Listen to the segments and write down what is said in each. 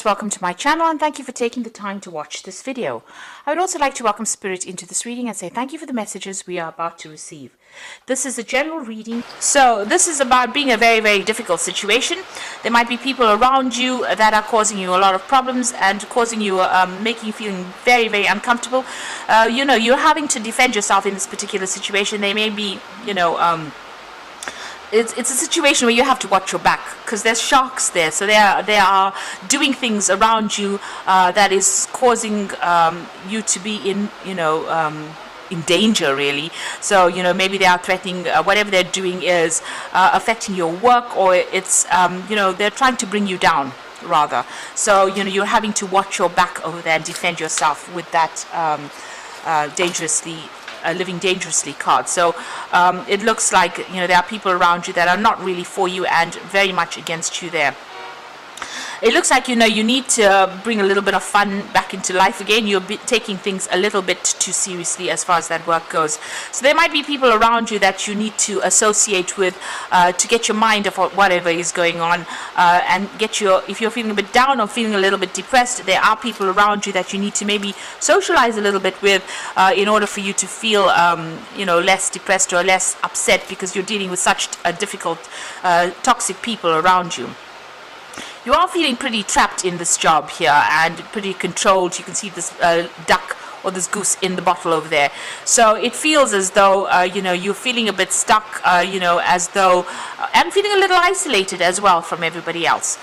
Welcome to my channel and thank you for taking the time to watch this video. I would also like to welcome Spirit into this reading and say thank you for the messages we are about to receive. This is a general reading, so this is about being a very difficult situation. There might be people around you that are causing you a lot of problems and causing you, making you feeling very uncomfortable. You're having to defend yourself in this particular situation. They may be, it's a situation where you have to watch your back because there's sharks there, so they are doing things around you that is causing you to be in danger, really. So maybe they are threatening, whatever they're doing is affecting your work, or it's they're trying to bring you down rather. So you're having to watch your back over there and defend yourself with that living dangerously card. So it looks like there are people around you that are not really for you and very much against you there. It looks like you need to bring a little bit of fun back into life again. You're taking things a little bit too seriously as far as that work goes. So there might be people around you that you need to associate with to get your mind off whatever is going on, and if you're feeling a bit down or feeling a little bit depressed, there are people around you that you need to maybe socialize a little bit with in order for you to feel less depressed or less upset, because you're dealing with such difficult toxic people around you. You are feeling pretty trapped in this job here and pretty controlled. You can see this duck or this goose in the bottle over there. So it feels as though you're feeling a bit stuck, as though and feeling a little isolated as well from everybody else.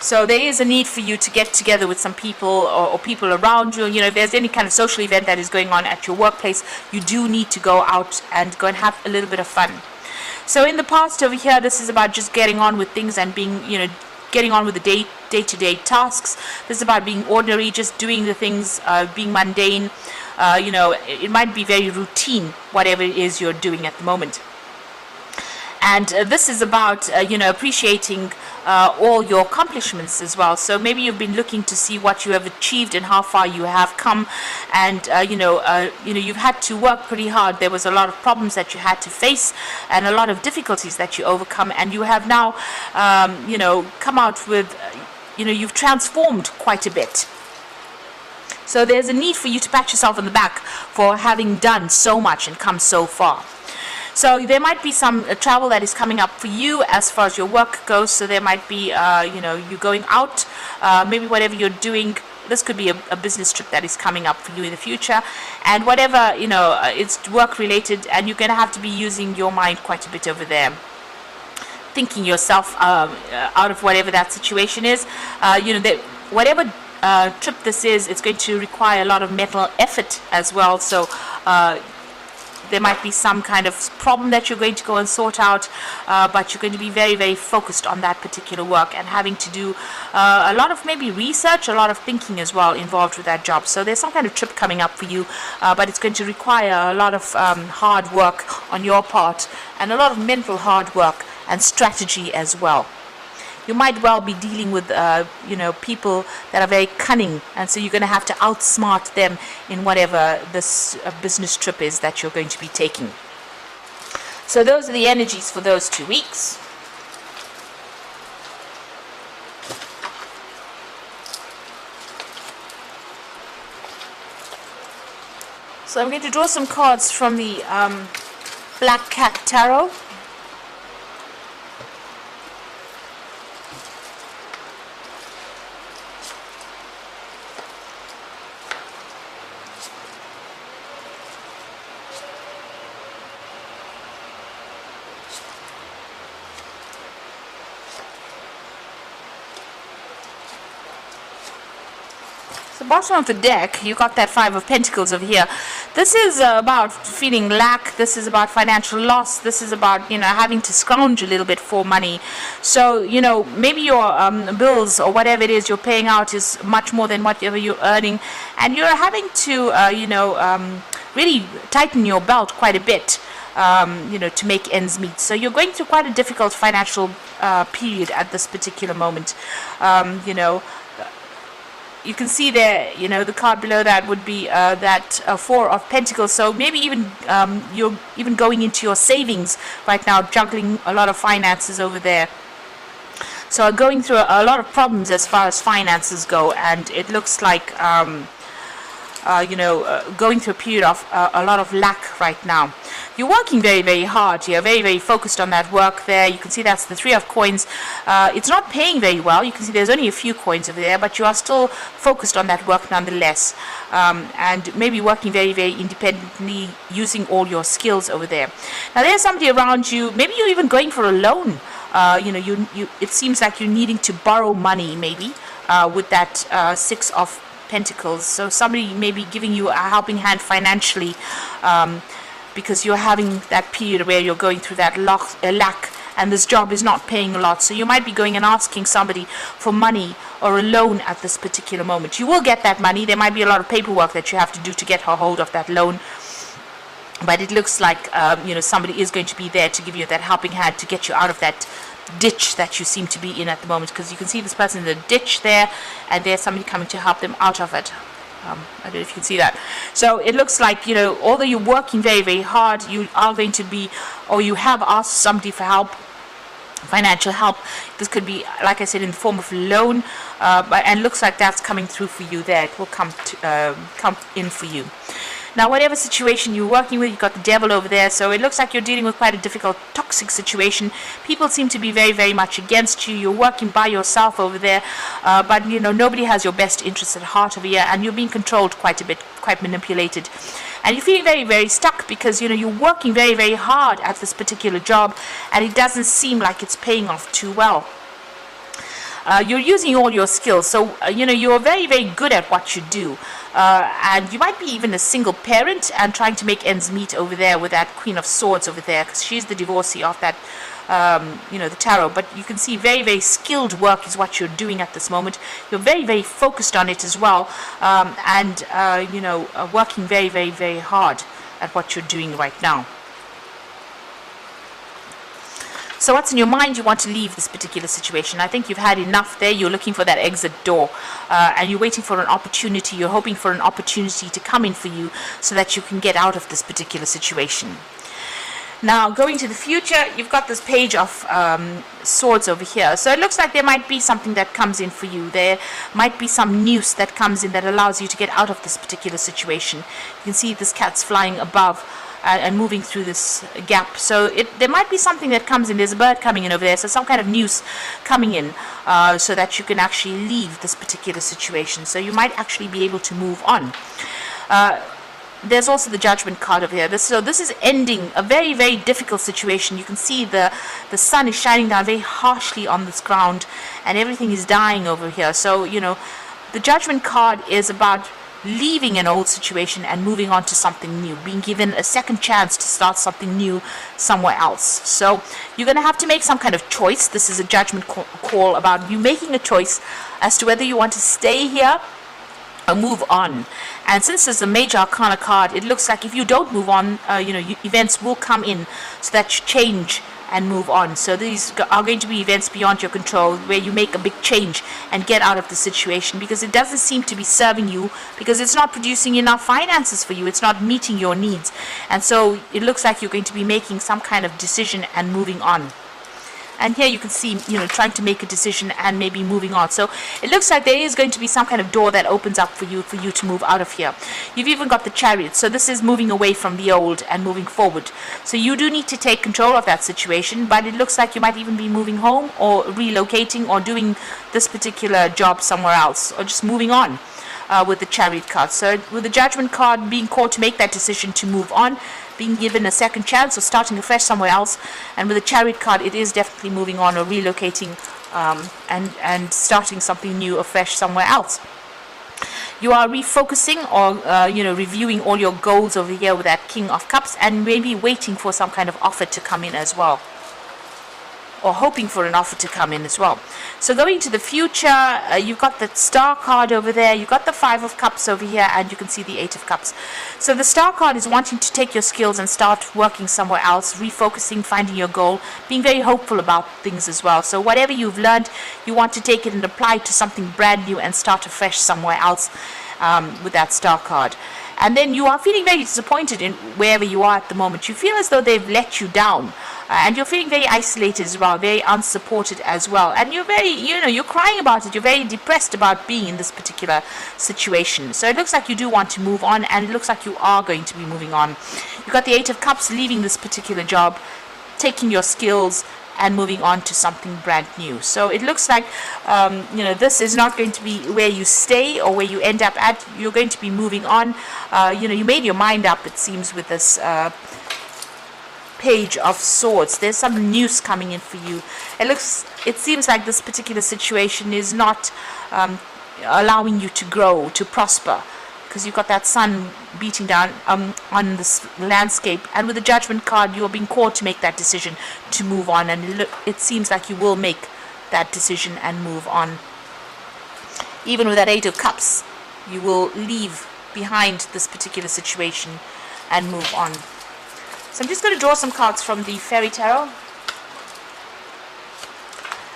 So there is a need for you to get together with some people or people around you. If there's any kind of social event that is going on at your workplace, you do need to go out and go and have a little bit of fun. So in the past over here, this is about just getting on with things and being, getting on with the day-to-day tasks. This is about being ordinary, just doing the things, being mundane. It might be very routine, whatever it is you're doing at the moment. And this is about, appreciating all your accomplishments as well. So maybe you've been looking to see what you have achieved and how far you have come. And, you've had to work pretty hard. There was a lot of problems that you had to face and a lot of difficulties that you overcome. And you have now, come out with, you've transformed quite a bit. So there's a need for you to pat yourself on the back for having done so much and come so far. So there might be some travel that is coming up for you as far as your work goes. So there might be, you going out, maybe whatever you're doing. This could be a business trip that is coming up for you in the future. And whatever, it's work related, and you're going to have to be using your mind quite a bit over there, thinking yourself out of whatever that situation is. Whatever trip this is, it's going to require a lot of mental effort as well. So there might be some kind of problem that you're going to go and sort out, but you're going to be very focused on that particular work and having to do a lot of maybe research, a lot of thinking as well involved with that job. So there's some kind of trip coming up for you, but it's going to require a lot of hard work on your part and a lot of mental hard work and strategy as well. You might well be dealing with, people that are very cunning, and so you're going to have to outsmart them in whatever this business trip is that you're going to be taking. So those are the energies for those 2 weeks. So I'm going to draw some cards from the Black Cat Tarot. The bottom of the deck, you got that Five of Pentacles over here. This is about feeling lack. This is about financial loss. This is about having to scrounge a little bit for money. So maybe your bills or whatever it is you're paying out is much more than whatever you're earning, and you're having to really tighten your belt quite a bit, to make ends meet. So you're going through quite a difficult financial period at this particular moment. You can see there, the card below that would be that Four of Pentacles. So maybe even you're even going into your savings right now, juggling a lot of finances over there. So are going through a lot of problems as far as finances go, and it looks like going through a period of a lot of lack right now. You're working very, very hard. You're very, very focused on that work there. You can see that's the 3 of coins. It's not paying very well. You can see there's only a few coins over there, but you are still focused on that work nonetheless. And maybe working very, very independently, using all your skills over there. Now there's somebody around you. Maybe you're even going for a loan. It seems like you're needing to borrow money, maybe, with that 6 of Pentacles. So somebody may be giving you a helping hand financially, because you're having that period where you're going through that lack, and this job is not paying a lot. So you might be going and asking somebody for money or a loan at this particular moment. You will get that money. There might be a lot of paperwork that you have to do to get a hold of that loan. But it looks like somebody is going to be there to give you that helping hand to get you out of that ditch that you seem to be in at the moment, because you can see this person in the ditch there, and there's somebody coming to help them out of it. I don't know if you can see that. So it looks like, although you're working very, very hard, you are going to be, or you have asked somebody for help, financial help. This could be, like I said, in the form of a loan, and looks like that's coming through for you there. It will come in for you. Now, whatever situation you're working with, you've got the devil over there, so it looks like you're dealing with quite a difficult, toxic situation. People seem to be very, very much against you. You're working by yourself over there, but, nobody has your best interests at heart over here, and you're being controlled quite a bit, quite manipulated. And you're feeling very, very stuck because, you're working very, very hard at this particular job, and it doesn't seem like it's paying off too well. You're using all your skills, so you're very, very good at what you do, and you might be even a single parent and trying to make ends meet over there with that Queen of Swords over there, because she's the divorcee of that the tarot. But you can see very, very skilled work is what you're doing at this moment. You're very, very focused on it as well, working very, very, very hard at what you're doing right now. So what's in your mind? You want to leave this particular situation. I think you've had enough there. You're looking for that exit door, and you're waiting for an opportunity. You're hoping for an opportunity to come in for you so that you can get out of this particular situation. Now, going to the future, you've got this Page of Swords over here. So it looks like there might be something that comes in for you. There might be some news that comes in that allows you to get out of this particular situation. You can see this cat's flying above and moving through this gap. So there might be something that comes in. There's a bird coming in over there, so some kind of news coming in, so that you can actually leave this particular situation. So you might actually be able to move on. There's also the Judgment card over here. So this is ending a very, very difficult situation. You can see the sun is shining down very harshly on this ground, and everything is dying over here. So, the Judgment card is about leaving an old situation and moving on to something new, being given a second chance to start something new somewhere else. So you're going to have to make some kind of choice. This is a judgment call about you making a choice as to whether you want to stay here or move on. And since there's a Major Arcana card, it looks like if you don't move on, events will come in so that you change and move on. So these are going to be events beyond your control where you make a big change and get out of the situation, because it doesn't seem to be serving you, because it's not producing enough finances for you. It's not meeting your needs. And so it looks like you're going to be making some kind of decision and moving on. And here you can see, trying to make a decision and maybe moving on. So it looks like there is going to be some kind of door that opens up for you to move out of here. You've even got the Chariot. So this is moving away from the old and moving forward. So you do need to take control of that situation, but it looks like you might even be moving home or relocating or doing this particular job somewhere else, or just moving on. With the Chariot card. So with the Judgment card, being called to make that decision to move on, being given a second chance or starting afresh somewhere else, and with the Chariot card, it is definitely moving on or relocating, and starting something new afresh somewhere else. You are refocusing or reviewing all your goals over here with that King of Cups, and maybe waiting for some kind of offer to come in as well, or hoping for an offer to come in as well. So going to the future, you've got the Star card over there, you've got the 5 of Cups over here, and you can see the 8 of Cups. So the Star card is wanting to take your skills and start working somewhere else, refocusing, finding your goal, being very hopeful about things as well. So whatever you've learned, you want to take it and apply it to something brand new and start afresh somewhere else, with that Star card. And then you are feeling very disappointed in wherever you are at the moment. You feel as though they've let you down. and you're feeling very isolated as well, very unsupported as well, and you're very, you're crying about it, you're very depressed about being in this particular situation. So it looks like you do want to move on, and it looks like you are going to be moving on. You've got the Eight of Cups, leaving this particular job, taking your skills and moving on to something brand new. So it looks like this is not going to be where you stay or where you end up at. You're going to be moving on. You made your mind up, it seems, with this Page of Swords. There's some news coming in for you. It seems like this particular situation is not allowing you to grow, to prosper, because you've got that sun beating down on this landscape, and with the Judgment card, you are being called to make that decision to move on, and it seems like you will make that decision and move on. Even with that Eight of Cups, you will leave behind this particular situation and move on. So I'm just going to draw some cards from the Fairy Tarot.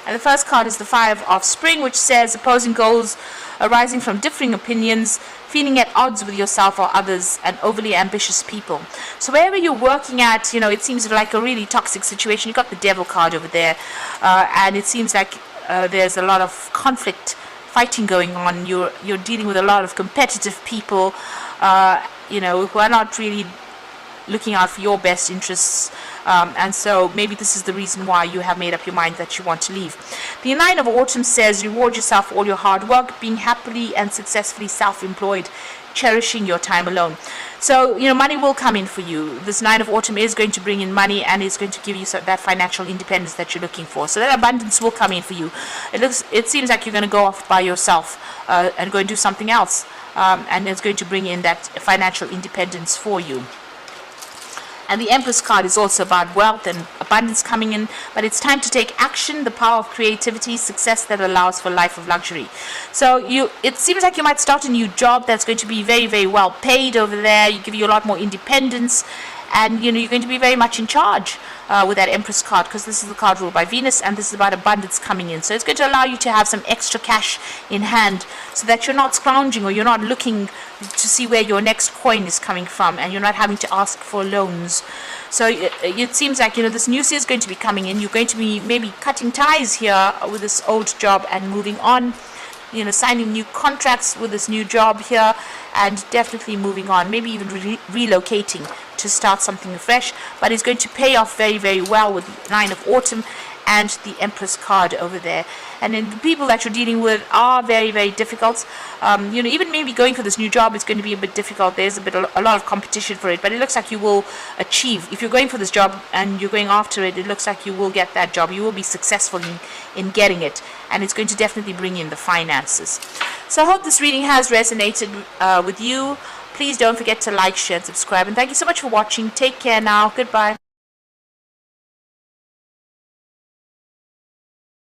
And the first card is the Five of Spring, which says opposing goals arising from differing opinions, feeling at odds with yourself or others, and overly ambitious people. So wherever you're working at, it seems like a really toxic situation. You've got the Devil card over there, and it seems like there's a lot of conflict, fighting going on. You're dealing with a lot of competitive people, who are not really looking out for your best interests, and so maybe this is the reason why you have made up your mind that you want to leave. The Nine of Autumn says reward yourself for all your hard work, being happily and successfully self-employed, cherishing your time alone. So money will come in for you. This Nine of Autumn is going to bring in money, and it's going to give you that financial independence that you're looking for. So that abundance will come in for you. It seems like you're going to go off by yourself and go and do something else, and it's going to bring in that financial independence for you. And the Empress card is also about wealth and abundance coming in, but it's time to take action, the power of creativity, success that allows for a life of luxury. So it seems like you might start a new job that's going to be very, very well paid over there. You give you a lot more independence, and you're going to be very much in charge with that Empress card, because this is the card ruled by Venus, and this is about abundance coming in. So it's going to allow you to have some extra cash in hand, so that you're not scrounging, or you're not looking to see where your next coin is coming from, and you're not having to ask for loans. So it seems like this news is going to be coming in. You're going to be maybe cutting ties here with this old job and moving on, signing new contracts with this new job here, and definitely moving on, maybe even relocating to start something fresh. But it's going to pay off very, very well with the Nine of Autumn and the Empress card over there. And then the people that you're dealing with are very, very difficult. Even maybe going for this new job is going to be a bit difficult. There's a lot of competition for it, but it looks like you will achieve. If you're going for this job and you're going after it, it looks like you will get that job. You will be successful in getting it, and it's going to definitely bring in the finances. So I hope this reading has resonated with you. Please don't forget to like, share, and subscribe. And thank you so much for watching. Take care now. Goodbye.